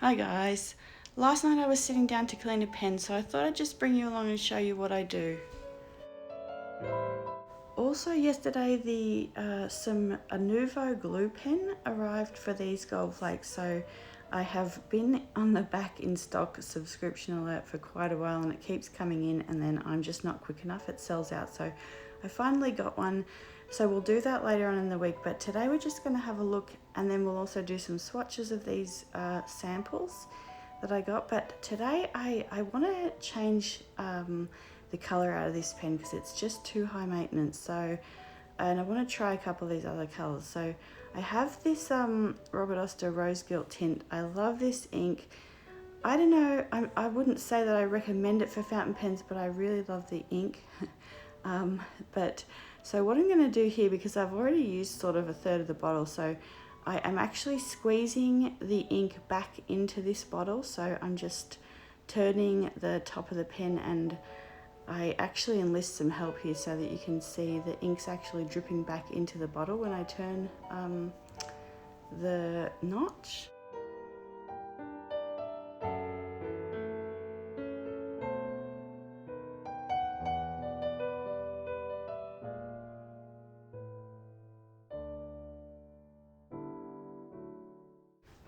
Hi guys, last night I was sitting down to clean a pen, so I thought I'd just bring you along and show you what I do. Also yesterday a Nuvo glue pen arrived for these gold flakes, so I have been on the back in stock subscription alert for quite a while and it keeps coming in and then I'm just not quick enough, it sells out, so I finally got one. So we'll do that later on in the week, but today we're just going to have a look and then we'll also do some swatches of these samples that I got. But today I want to change the colour out of this pen because it's just too high maintenance. So, and I want to try a couple of these other colours. So I have this Robert Oster Rose Gilt tint. I love this ink. I don't know, I wouldn't say that I recommend it for fountain pens, but I really love the ink. So what I'm going to do here, because I've already used sort of a third of the bottle, so I am actually squeezing the ink back into this bottle. So I'm just turning the top of the pen and I actually enlist some help here so that you can see the ink's actually dripping back into the bottle when I turn the notch.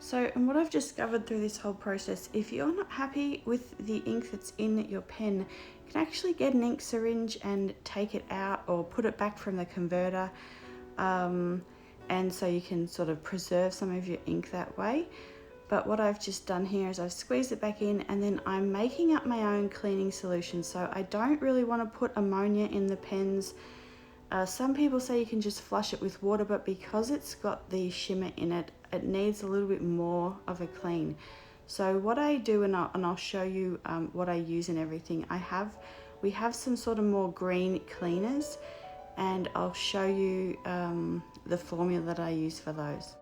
So, and what I've discovered through this whole process, if you're not happy with the ink that's in your pen, you can actually get an ink syringe and take it out or put it back from the converter. And so you can sort of preserve some of your ink that way. But what I've just done here is I've squeezed it back in and then I'm making up my own cleaning solution. So I don't really want to put ammonia in the pens. Some people say you can just flush it with water, but because it's got the shimmer in it, it needs a little bit more of a clean. So what I do, and I'll show you what I use and everything. We have some sort of more green cleaners, and I'll show you the formula that I use for those.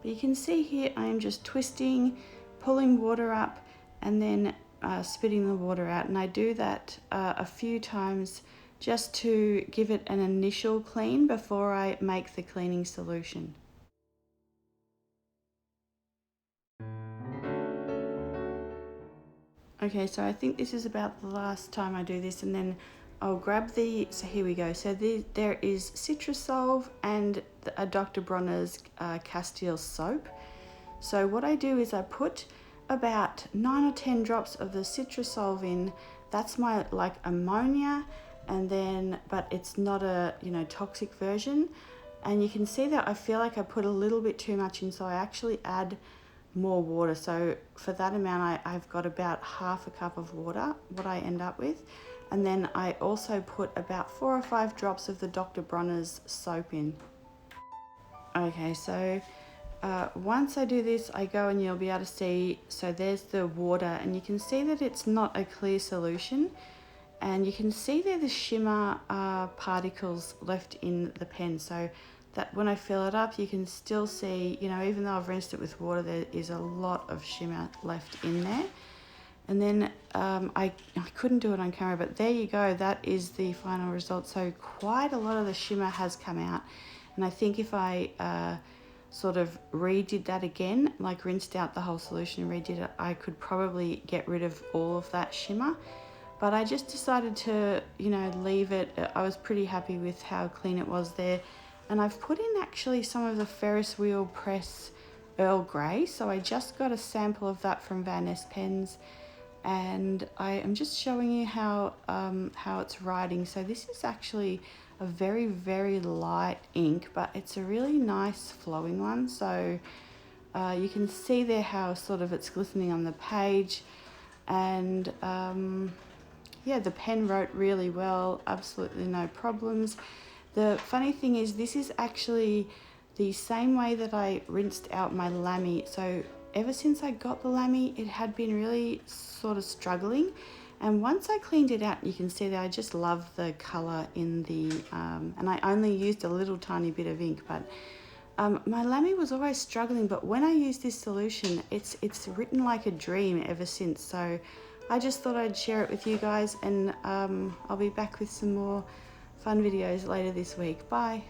But you can see here I am just twisting, pulling water up, and then spitting the water out, and I do that a few times just to give it an initial clean before I make the cleaning solution. Okay, so I think this is about the last time I do this, and then I'll grab so here we go. So there is Citrasolve and a Dr. Bronner's Castile soap. So what I do is I put about 9 or 10 drops of the Citrasolve in. That's my like ammonia, and then, but it's not a, toxic version. And you can see that I feel like I put a little bit too much in, so I actually add more water. So for that amount, I've got about half a cup of water, what I end up with. And then I also put about 4 or 5 drops of the Dr. Bronner's soap in. Okay, so once I do this, I go and you'll be able to see, so there's the water and you can see that it's not a clear solution. And you can see there the shimmer particles left in the pen. So that when I fill it up, you can still see, even though I've rinsed it with water, there is a lot of shimmer left in there. And then I couldn't do it on camera, but there you go. That is the final result. So quite a lot of the shimmer has come out. And I think if I sort of redid that again, like rinsed out the whole solution and redid it, I could probably get rid of all of that shimmer. But I just decided to, leave it. I was pretty happy with how clean it was there. And I've put in actually some of the Ferris wheel press Earl Grey. So I just got a sample of that from Van Ness Pens. And I am just showing you how it's writing. So this is actually a very, very light ink, but it's a really nice flowing one. So you can see there how sort of it's glistening on the page. And yeah, the pen wrote really well, absolutely no problems. The funny thing is this is actually the same way that I rinsed out my Lamy. So ever since I got the Lamy, it had been really sort of struggling. And once I cleaned it out, you can see that I just love the colour in the, and I only used a little tiny bit of ink, but my Lamy was always struggling, but when I used this solution, it's written like a dream ever since. So I just thought I'd share it with you guys, and I'll be back with some more fun videos later this week. Bye.